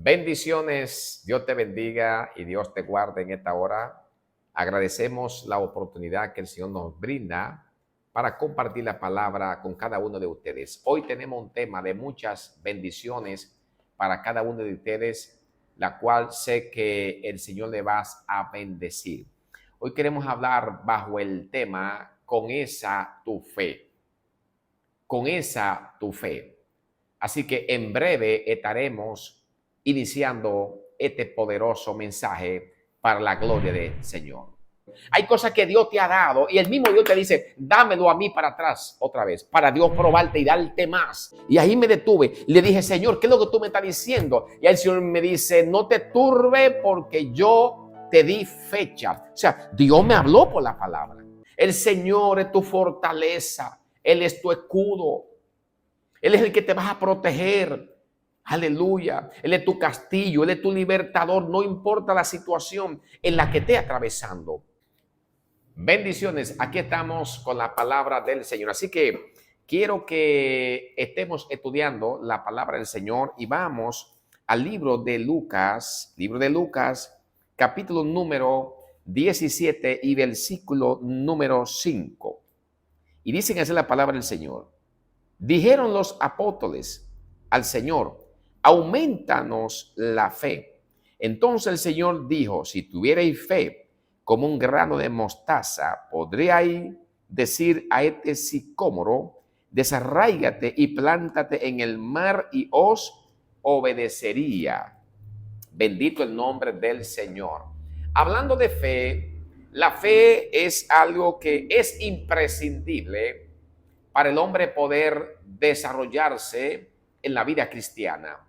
Bendiciones, Dios te bendiga y Dios te guarde en esta hora. Agradecemos la oportunidad que el Señor nos brinda para compartir la palabra con cada uno de ustedes. Hoy tenemos un tema de muchas bendiciones para cada uno de ustedes, la cual sé que el Señor le va a bendecir. Hoy queremos hablar bajo el tema con esa tu fe, con esa tu fe. Así que en breve estaremos iniciando este poderoso mensaje para la gloria del Señor. Hay cosas que Dios te ha dado y el mismo Dios te dice, dámelo a mí para atrás otra vez, para Dios probarte y darte más. Y ahí me detuve, le dije, Señor, ¿qué es lo que tú me estás diciendo? Y el Señor me dice, no te turbe porque yo te di fecha. O sea, Dios me habló por la palabra. El Señor es tu fortaleza, Él es tu escudo, Él es el que te va a proteger. Aleluya. Él es tu castillo, Él es tu libertador, no importa la situación en la que esté atravesando. Bendiciones, aquí estamos con la palabra del Señor. Así que quiero que estemos estudiando la palabra del Señor y vamos al libro de Lucas, capítulo número 17 y versículo número 5. Y dicen así la palabra del Señor. Dijeron los apóstoles al Señor, aumentanos la fe. Entonces el Señor dijo, si tuvierais fe como un grano de mostaza, podríais decir a este sicómoro, desarráigate y plántate en el mar y os obedecería. Bendito el nombre del Señor. Hablando de fe, la fe es algo que es imprescindible para el hombre poder desarrollarse en la vida cristiana.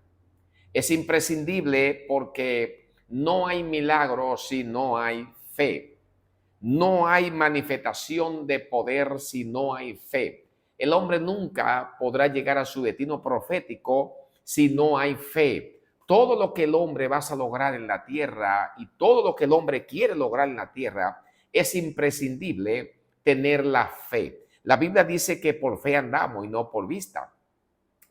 Es imprescindible porque no hay milagro si no hay fe. No hay manifestación de poder si no hay fe. El hombre nunca podrá llegar a su destino profético si no hay fe. Todo lo que el hombre va a lograr en la tierra y todo lo que el hombre quiere lograr en la tierra, es imprescindible tener la fe. La Biblia dice que por fe andamos y no por vista.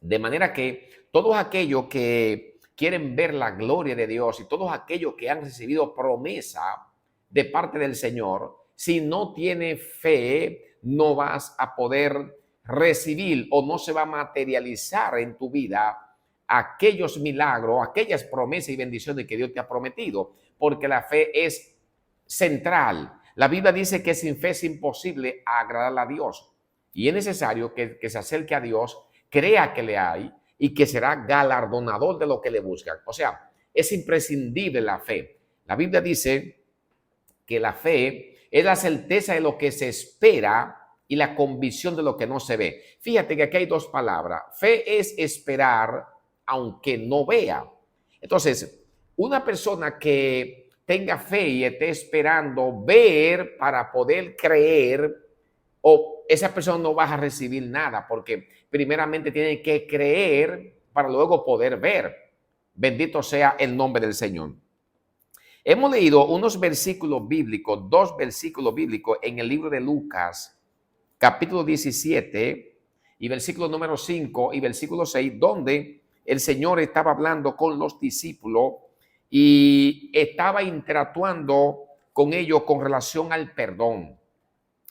De manera que todos aquellos que quieren ver la gloria de Dios y todos aquellos que han recibido promesa de parte del Señor, si no tienes fe, no vas a poder recibir o no se va a materializar en tu vida aquellos milagros, aquellas promesas y bendiciones que Dios te ha prometido, porque la fe es central. La Biblia dice que sin fe es imposible agradar a Dios y es necesario que se acerque a Dios, crea que le hay y que será galardonador de lo que le buscan. O sea, es imprescindible la fe. La Biblia dice que la fe es la certeza de lo que se espera y la convicción de lo que no se ve. Fíjate que aquí hay dos palabras. Fe es esperar aunque no vea. Entonces, una persona que tenga fe y esté esperando ver para poder creer, o esa persona no va a recibir nada porque primeramente tiene que creer para luego poder ver. Bendito sea el nombre del Señor. Hemos leído unos versículos bíblicos, dos versículos bíblicos en el libro de Lucas, capítulo 17 y versículo número 5 y versículo 6, donde el Señor estaba hablando con los discípulos y estaba interactuando con ellos con relación al perdón.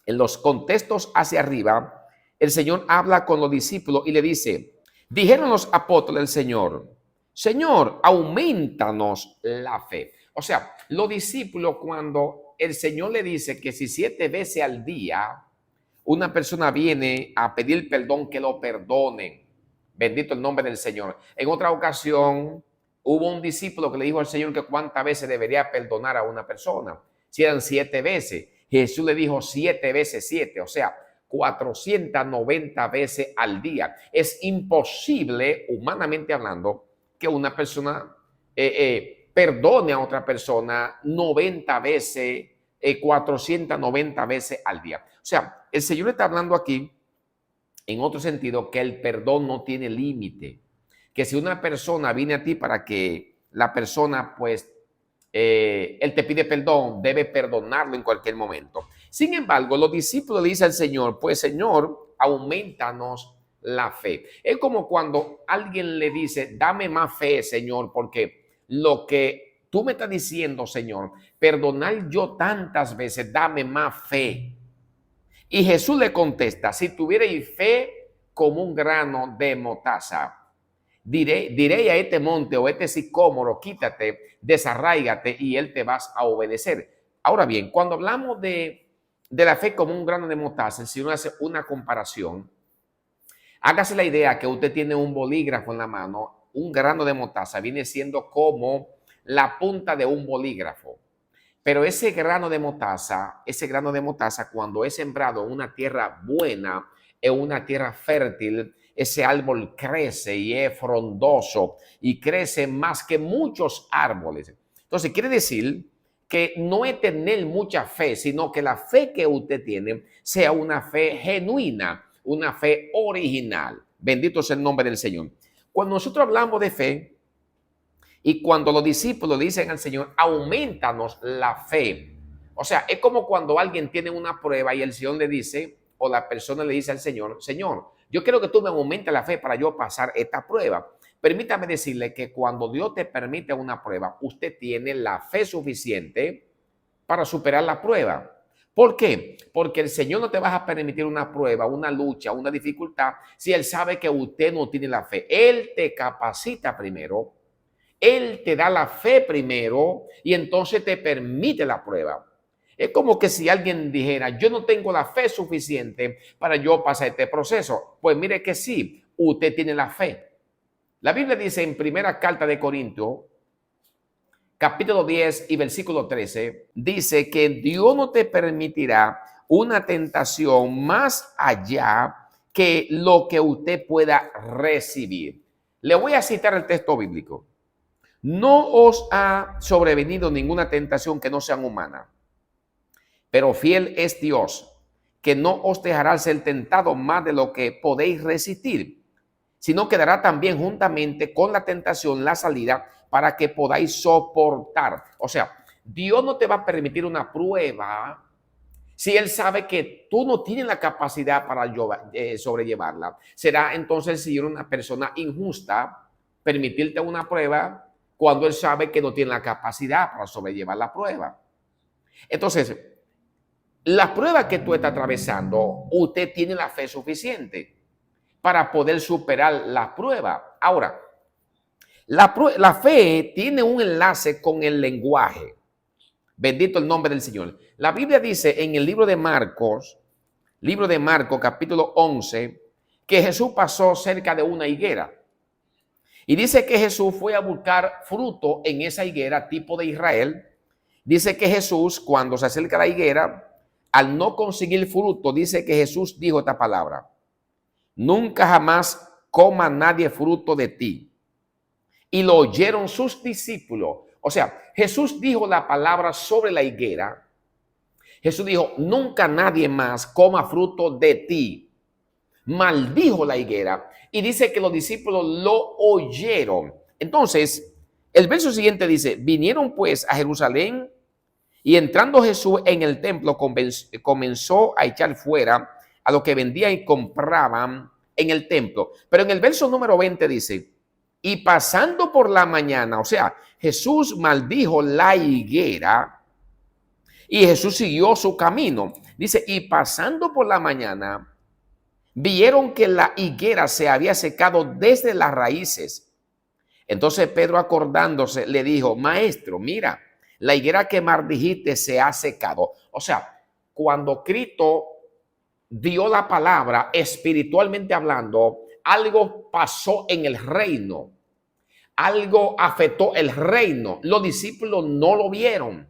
En los contextos hacia arriba, el Señor habla con los discípulos y le dice, dijeron los apóstoles del Señor, Señor, aumentanos la fe. O sea, los discípulos, cuando el Señor le dice que si 7 veces al día una persona viene a pedir perdón, que lo perdonen. Bendito el nombre del Señor. En otra ocasión, hubo un discípulo que le dijo al Señor que cuántas veces debería perdonar a una persona. Si eran 7 veces. Jesús le dijo 7 veces 7, o sea, 490 veces al día. Es imposible, humanamente hablando, que una persona perdone a otra persona 90 veces, 490 veces al día. O sea, el Señor está hablando aquí, en otro sentido, que el perdón no tiene límite. Que si una persona viene a ti para que la persona, pues, él te pide perdón, debe perdonarlo en cualquier momento. Sin embargo, los discípulos le dicen al Señor, pues, Señor, aumentanos la fe. Es como cuando alguien le dice, dame más fe, Señor, porque lo que tú me estás diciendo, Señor, perdonar yo tantas veces, dame más fe. Y Jesús le contesta, si tuvierais fe como un grano de mostaza, diré a este monte o este sicómoro, quítate, desarráigate y él te vas a obedecer. Ahora bien, cuando hablamos de la fe como un grano de mostaza, si uno hace una comparación, hágase la idea que usted tiene un bolígrafo en la mano, un grano de mostaza viene siendo como la punta de un bolígrafo. Pero ese grano de mostaza, cuando es sembrado en una tierra buena, en una tierra fértil, ese árbol crece y es frondoso y crece más que muchos árboles. Entonces, quiere decir que no es tener mucha fe, sino que la fe que usted tiene sea una fe genuina, una fe original. Bendito sea el nombre del Señor. Cuando nosotros hablamos de fe y cuando los discípulos le dicen al Señor, aumentanos la fe. O sea, es como cuando alguien tiene una prueba y el Señor le dice, o la persona le dice al Señor, Señor, yo quiero que tú me aumentes la fe para yo pasar esta prueba. Permítame decirle que cuando Dios te permite una prueba, usted tiene la fe suficiente para superar la prueba. ¿Por qué? Porque el Señor no te va a permitir una prueba, una lucha, una dificultad, si Él sabe que usted no tiene la fe. Él te capacita primero, Él te da la fe primero y entonces te permite la prueba. Es como que si alguien dijera, yo no tengo la fe suficiente para yo pasar este proceso. Pues mire que sí, usted tiene la fe. La Biblia dice en primera carta de Corintios, capítulo 10 y versículo 13, dice que Dios no te permitirá una tentación más allá que lo que usted pueda recibir. Le voy a citar el texto bíblico. No os ha sobrevenido ninguna tentación que no sea humana, pero fiel es Dios, que no os dejará ser tentado más de lo que podéis resistir, sino que dará también juntamente con la tentación la salida para que podáis soportar. O sea, Dios no te va a permitir una prueba si Él sabe que tú no tienes la capacidad para sobrellevarla. Será entonces, si eres una persona injusta, permitirte una prueba cuando Él sabe que no tiene la capacidad para sobrellevar la prueba. Entonces, la prueba que tú estás atravesando, usted tiene la fe suficiente para poder superar la prueba. Ahora, la fe tiene un enlace con el lenguaje. Bendito el nombre del Señor. La Biblia dice en el libro de Marcos capítulo 11, que Jesús pasó cerca de una higuera. Y dice que Jesús fue a buscar fruto en esa higuera, tipo de Israel. Dice que Jesús, cuando se acerca a la higuera, al no conseguir fruto, dice que Jesús dijo esta palabra: nunca jamás coma nadie fruto de ti. Y lo oyeron sus discípulos. O sea, Jesús dijo la palabra sobre la higuera. Jesús dijo, nunca nadie más coma fruto de ti. Maldijo la higuera y dice que los discípulos lo oyeron. Entonces, el verso siguiente dice, vinieron pues a Jerusalén y entrando Jesús en el templo comenzó a echar fuera a los que vendían y compraban en el templo. Pero en el verso número 20 dice, y pasando por la mañana, o sea, Jesús maldijo la higuera y Jesús siguió su camino. Dice, y pasando por la mañana, vieron que la higuera se había secado desde las raíces. Entonces Pedro, acordándose, le dijo, maestro, mira, la higuera que maldijiste se ha secado. O sea, cuando Cristo dio la palabra, espiritualmente hablando, algo pasó en el reino. Algo afectó el reino. Los discípulos no lo vieron.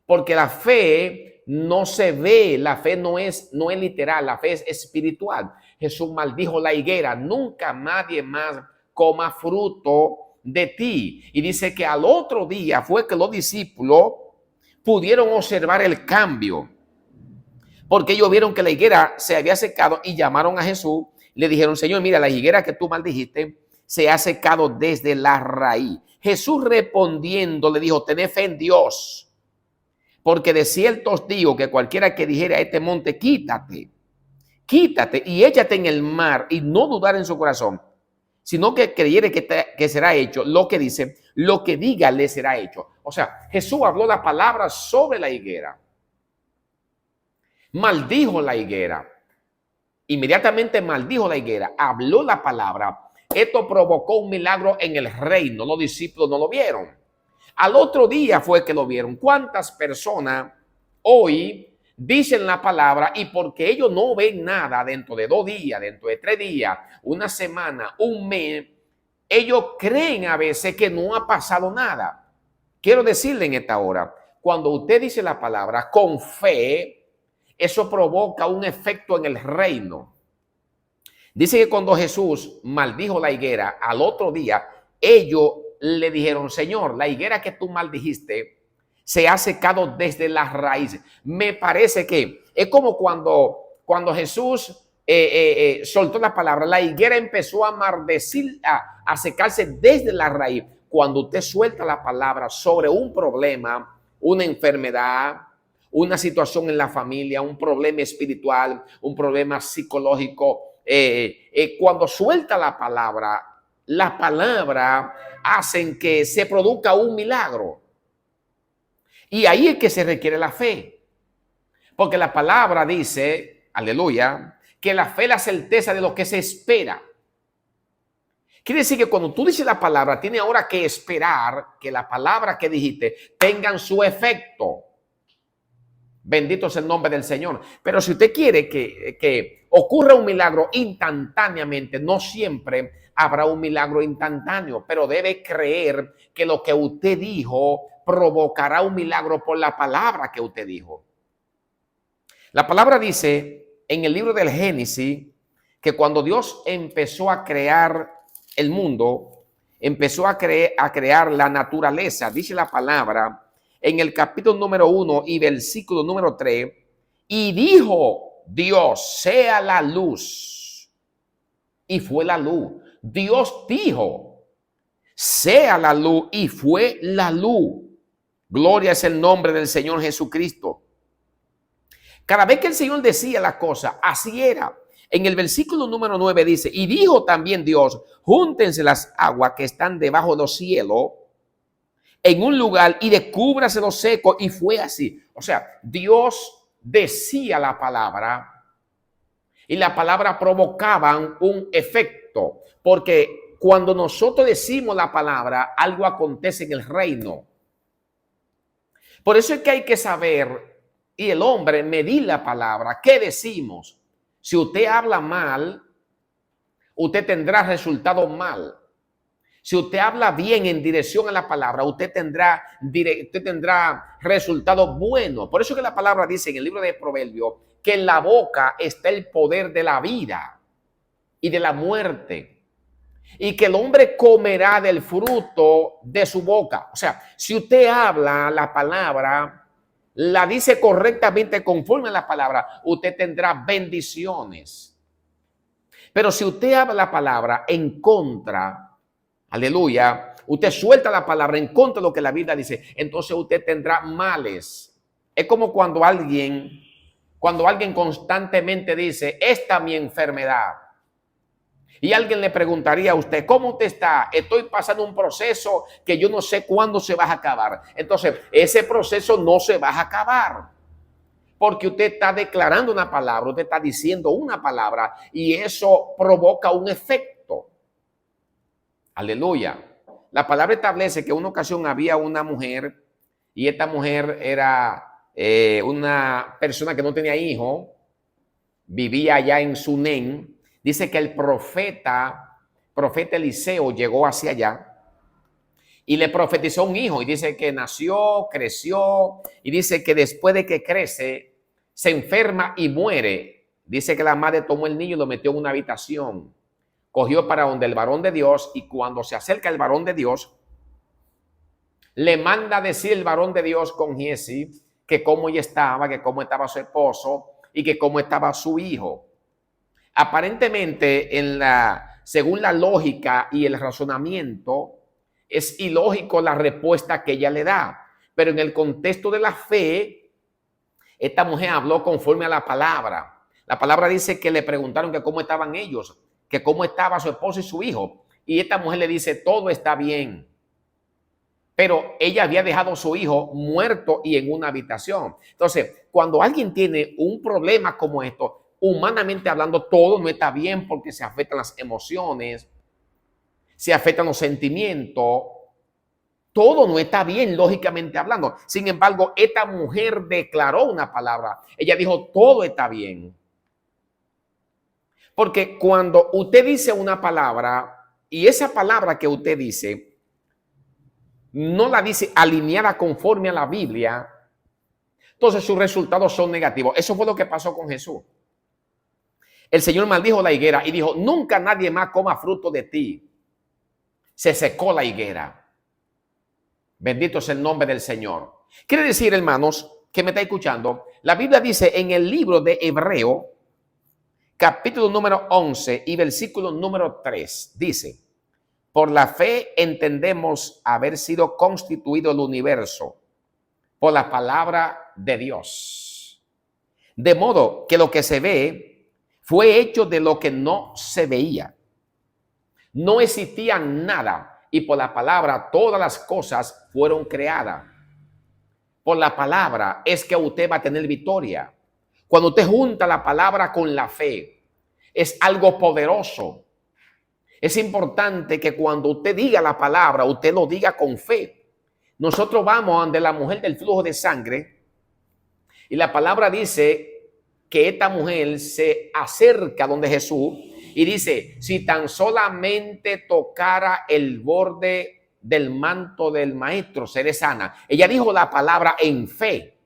Porque la fe no se ve, la fe no es literal, la fe es espiritual. Jesús maldijo la higuera, nunca nadie más coma fruto de ti. Y dice que al otro día fue que los discípulos pudieron observar el cambio. Porque ellos vieron que la higuera se había secado y llamaron a Jesús. Le dijeron, Señor, mira, la higuera que tú maldijiste se ha secado desde la raíz. Jesús respondiendo le dijo, tened fe en Dios. Porque de cierto os digo que cualquiera que dijera a este monte, quítate y échate en el mar y no dudar en su corazón, sino que creyere que será hecho lo que dice, lo que diga le será hecho. O sea, Jesús habló la palabra sobre la higuera. Maldijo la higuera. Inmediatamente maldijo la higuera, habló la palabra. Esto provocó un milagro en el reino. Los discípulos no lo vieron. Al otro día fue que lo vieron. ¿Cuántas personas hoy dicen la palabra y porque ellos no ven nada dentro de 2 días, dentro de 3 días, una semana, un mes, ellos creen a veces que no ha pasado nada? Quiero decirle en esta hora, cuando usted dice la palabra con fe, eso provoca un efecto en el reino. Dice que cuando Jesús maldijo la higuera, al otro día, ellos le dijeron, Señor, la higuera que tú maldijiste se ha secado desde las raíces. Me parece que es como cuando Jesús soltó la palabra, la higuera empezó a maldecir, a secarse desde la raíz. Cuando usted suelta la palabra sobre un problema, una enfermedad, una situación en la familia, un problema espiritual, un problema psicológico, cuando suelta la palabra hacen que se produzca un milagro. Y ahí es que se requiere la fe. Porque la palabra dice, aleluya, que la fe es la certeza de lo que se espera. Quiere decir que cuando tú dices la palabra, tienes ahora que esperar que la palabra que dijiste tengan su efecto. Bendito es el nombre del Señor. Pero si usted quiere que ocurra un milagro instantáneamente, no siempre habrá un milagro instantáneo, pero debe creer que lo que usted dijo provocará un milagro por la palabra que usted dijo. La palabra dice en el libro del Génesis que cuando Dios empezó a crear el mundo, empezó a crear la naturaleza, dice la palabra, en el capítulo número 1 y versículo número 3, y dijo Dios, sea la luz. Y fue la luz. Dios dijo, sea la luz, y fue la luz. Gloria es el nombre del Señor Jesucristo. Cada vez que el Señor decía la cosa, así era. En el versículo número 9 dice, y dijo también Dios, júntense las aguas que están debajo de los cielos en un lugar y descúbrase lo seco, y fue así. O sea, Dios decía la palabra y la palabra provocaban un efecto, porque cuando nosotros decimos la palabra, algo acontece en el reino. Por eso es que hay que saber, y el hombre medir la palabra. ¿Qué decimos? Si usted habla mal, usted tendrá resultados mal. Si usted habla bien en dirección a la palabra, usted tendrá resultados buenos. Por eso que la palabra dice en el libro de Proverbios que en la boca está el poder de la vida y de la muerte, y que el hombre comerá del fruto de su boca. O sea, si usted habla la palabra, la dice correctamente conforme a la palabra, usted tendrá bendiciones. Pero si usted habla la palabra en contra, aleluya, usted suelta la palabra en contra de lo que la Biblia dice, entonces usted tendrá males. Es como cuando alguien constantemente dice, esta es mi enfermedad. Y alguien le preguntaría a usted, ¿cómo usted está? Estoy pasando un proceso que yo no sé cuándo se va a acabar. Entonces, ese proceso no se va a acabar. Porque usted está declarando una palabra, usted está diciendo una palabra y eso provoca un efecto. Aleluya. La palabra establece que en una ocasión había una mujer y esta mujer era una persona que no tenía hijo, vivía allá en Sunén. Dice que el profeta Eliseo llegó hacia allá y le profetizó un hijo y dice que nació, creció y dice que después de que crece se enferma y muere. Dice que la madre tomó el niño y lo metió en una habitación, cogió para donde el varón de Dios, y cuando se acerca el varón de Dios, le manda a decir el varón de Dios con Giezi que cómo ella estaba, que cómo estaba su esposo y que cómo estaba su hijo. Aparentemente, según la lógica y el razonamiento, es ilógico la respuesta que ella le da. Pero en el contexto de la fe, esta mujer habló conforme a la palabra. La palabra dice que le preguntaron que cómo estaban ellos, que cómo estaba su esposo y su hijo. y esta mujer le dice, todo está bien. Pero ella había dejado a su hijo muerto y en una habitación. Entonces, cuando alguien tiene un problema como esto, humanamente hablando, todo no está bien porque se afectan las emociones, se afectan los sentimientos, todo no está bien, lógicamente hablando. Sin embargo, esta mujer declaró una palabra. Ella dijo, todo está bien. Porque cuando usted dice una palabra y esa palabra que usted dice no la dice alineada conforme a la Biblia, entonces sus resultados son negativos. Eso fue lo que pasó con Jesús. El Señor maldijo la higuera y dijo, nunca nadie más coma fruto de ti. Se secó la higuera. Bendito es el nombre del Señor. Quiere decir, hermanos, que me está escuchando, la Biblia dice en el libro de Hebreo, capítulo número 11 y versículo número 3, dice, por la fe entendemos haber sido constituido el universo por la palabra de Dios. De modo que lo que se ve fue hecho de lo que no se veía. No existía nada y por la palabra todas las cosas fueron creadas. Por la palabra es que usted va a tener victoria. Cuando usted junta la palabra con la fe, es algo poderoso. Es importante que cuando usted diga la palabra, usted lo diga con fe. Nosotros vamos ante la mujer del flujo de sangre y la palabra dice que esta mujer se acerca donde Jesús y dice, si tan solamente tocara el borde del manto del maestro, seré sana. Ella dijo la palabra en fe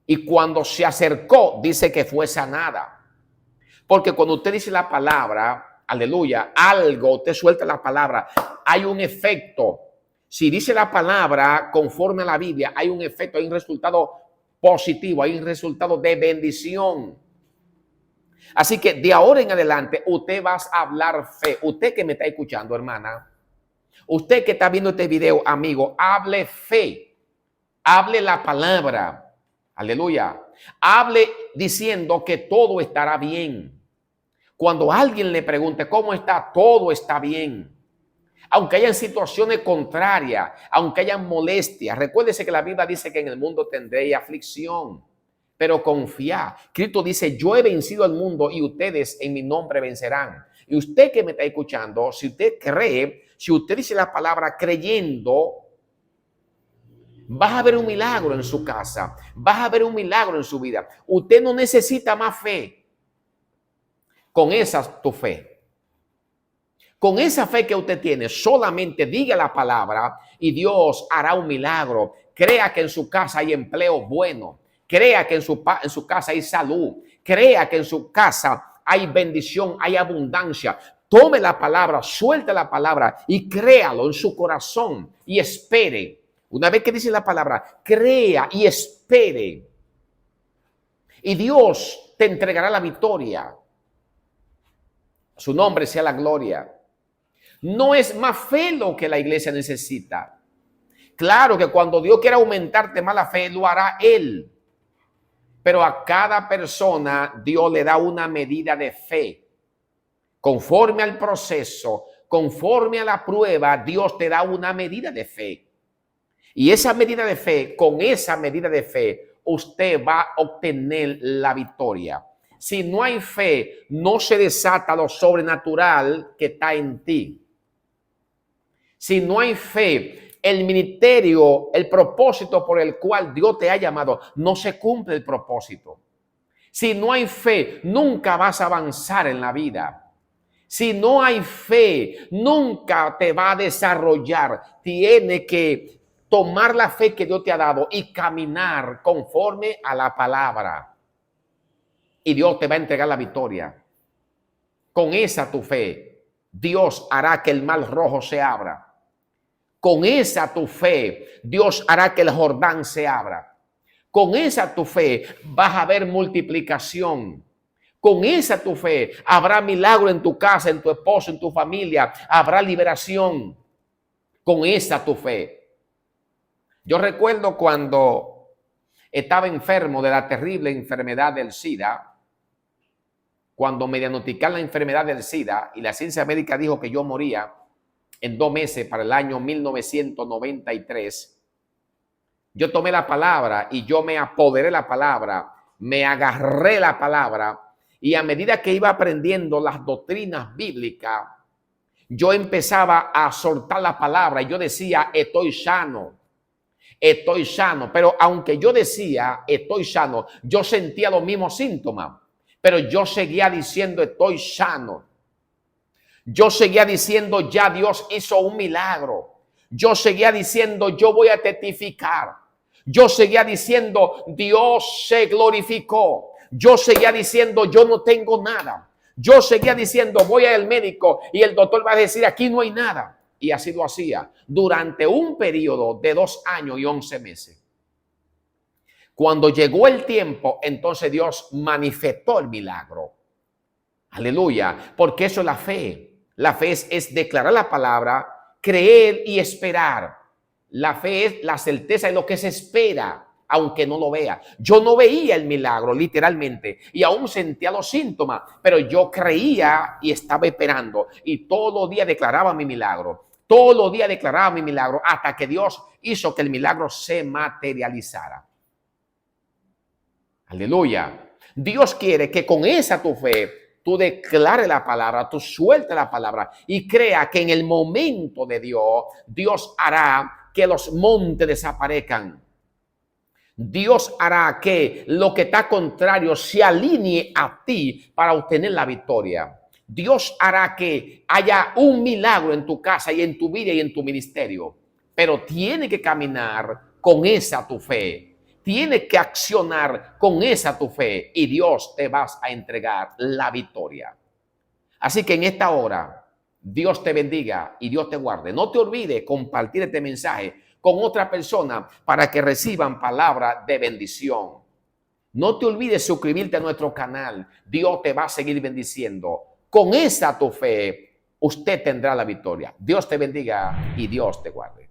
y cuando se acercó, dice que fue sanada. Porque cuando usted dice la palabra, aleluya, algo, usted suelta la palabra, hay un efecto. Si dice la palabra conforme a la Biblia, hay un efecto, hay un resultado positivo, hay un resultado de bendición. Así que de ahora en adelante, usted va a hablar fe. Usted que me está escuchando, hermana, usted que está viendo este video, amigo, hable fe, hable la palabra, aleluya, hable diciendo que todo estará bien. Cuando alguien le pregunte cómo está, todo está bien. Aunque hayan situaciones contrarias, aunque hayan molestias, recuérdese que la Biblia dice que en el mundo tendréis aflicción, pero confía. Cristo dice, yo he vencido al mundo y ustedes en mi nombre vencerán. Y usted que me está escuchando, si usted cree, si usted dice la palabra creyendo, vas a ver un milagro en su casa, vas a ver un milagro en su vida. Usted no necesita más fe. Con esa tu fe. Con esa fe que usted tiene, solamente diga la palabra y Dios hará un milagro. Crea que en su casa hay empleo bueno. Crea que en su casa hay salud. Crea que en su casa hay bendición, hay abundancia. Tome la palabra, suelte la palabra y créalo en su corazón y espere. Una vez que dice la palabra, crea y espere. Y Dios te entregará la victoria. Su nombre sea la gloria. No es más fe lo que la iglesia necesita. Claro que cuando Dios quiera aumentarte más la fe, lo hará Él. Pero a cada persona Dios le da una medida de fe. Conforme al proceso, conforme a la prueba, Dios te da una medida de fe. Y esa medida de fe, con esa medida de fe, usted va a obtener la victoria. Si no hay fe, no se desata lo sobrenatural que está en ti. Si no hay fe, el ministerio, el propósito por el cual Dios te ha llamado, no se cumple el propósito. Si no hay fe, nunca vas a avanzar en la vida. Si no hay fe, nunca te va a desarrollar. Tiene que tomar la fe que Dios te ha dado y caminar conforme a la palabra. Y Dios te va a entregar la victoria. Con esa tu fe, Dios hará que el mar rojo se abra. Con esa tu fe, Dios hará que el Jordán se abra. Con esa tu fe vas a ver multiplicación. Con esa tu fe habrá milagro en tu casa, en tu esposo, en tu familia. Habrá liberación. Con esa tu fe. Yo recuerdo cuando estaba enfermo de la terrible enfermedad del SIDA. cuando me diagnosticaron la enfermedad del SIDA y la ciencia médica dijo que yo moría en 2 meses para el año 1993, yo tomé la palabra y yo me apoderé de la palabra, me agarré la palabra y a medida que iba aprendiendo las doctrinas bíblicas, yo empezaba a soltar la palabra y yo decía, estoy sano. Estoy sano, pero aunque yo decía estoy sano, yo sentía los mismos síntomas, pero yo seguía diciendo estoy sano. Yo seguía diciendo ya Dios hizo un milagro. Yo seguía diciendo yo voy a testificar. Yo seguía diciendo Dios se glorificó. Yo seguía diciendo yo no tengo nada. Yo seguía diciendo voy al médico y el doctor va a decir aquí no hay nada. Y así lo hacía durante un periodo de 2 años y 11 meses. Cuando llegó el tiempo, entonces Dios manifestó el milagro. Aleluya, porque eso es la fe. La fe es declarar la palabra, creer y esperar. La fe es la certeza de lo que se espera, aunque no lo vea. Yo no veía el milagro literalmente y aún sentía los síntomas, pero yo creía y estaba esperando y todos los días declaraba mi milagro. Todos los días declaraba mi milagro hasta que Dios hizo que el milagro se materializara. Aleluya. Dios quiere que con esa tu fe tú declares la palabra, tú sueltes la palabra y crea que en el momento de Dios, Dios hará que los montes desaparezcan. Dios hará que lo que está contrario se alinee a ti para obtener la victoria. Dios hará que haya un milagro en tu casa y en tu vida y en tu ministerio. Pero tiene que caminar con esa tu fe. Tiene que accionar con esa tu fe y Dios te vas a entregar la victoria. Así que en esta hora, Dios te bendiga y Dios te guarde. No te olvides compartir este mensaje con otra persona para que reciban palabra de bendición. No te olvides suscribirte a nuestro canal. Dios te va a seguir bendiciendo. Con esa tu fe, usted tendrá la victoria. Dios te bendiga y Dios te guarde.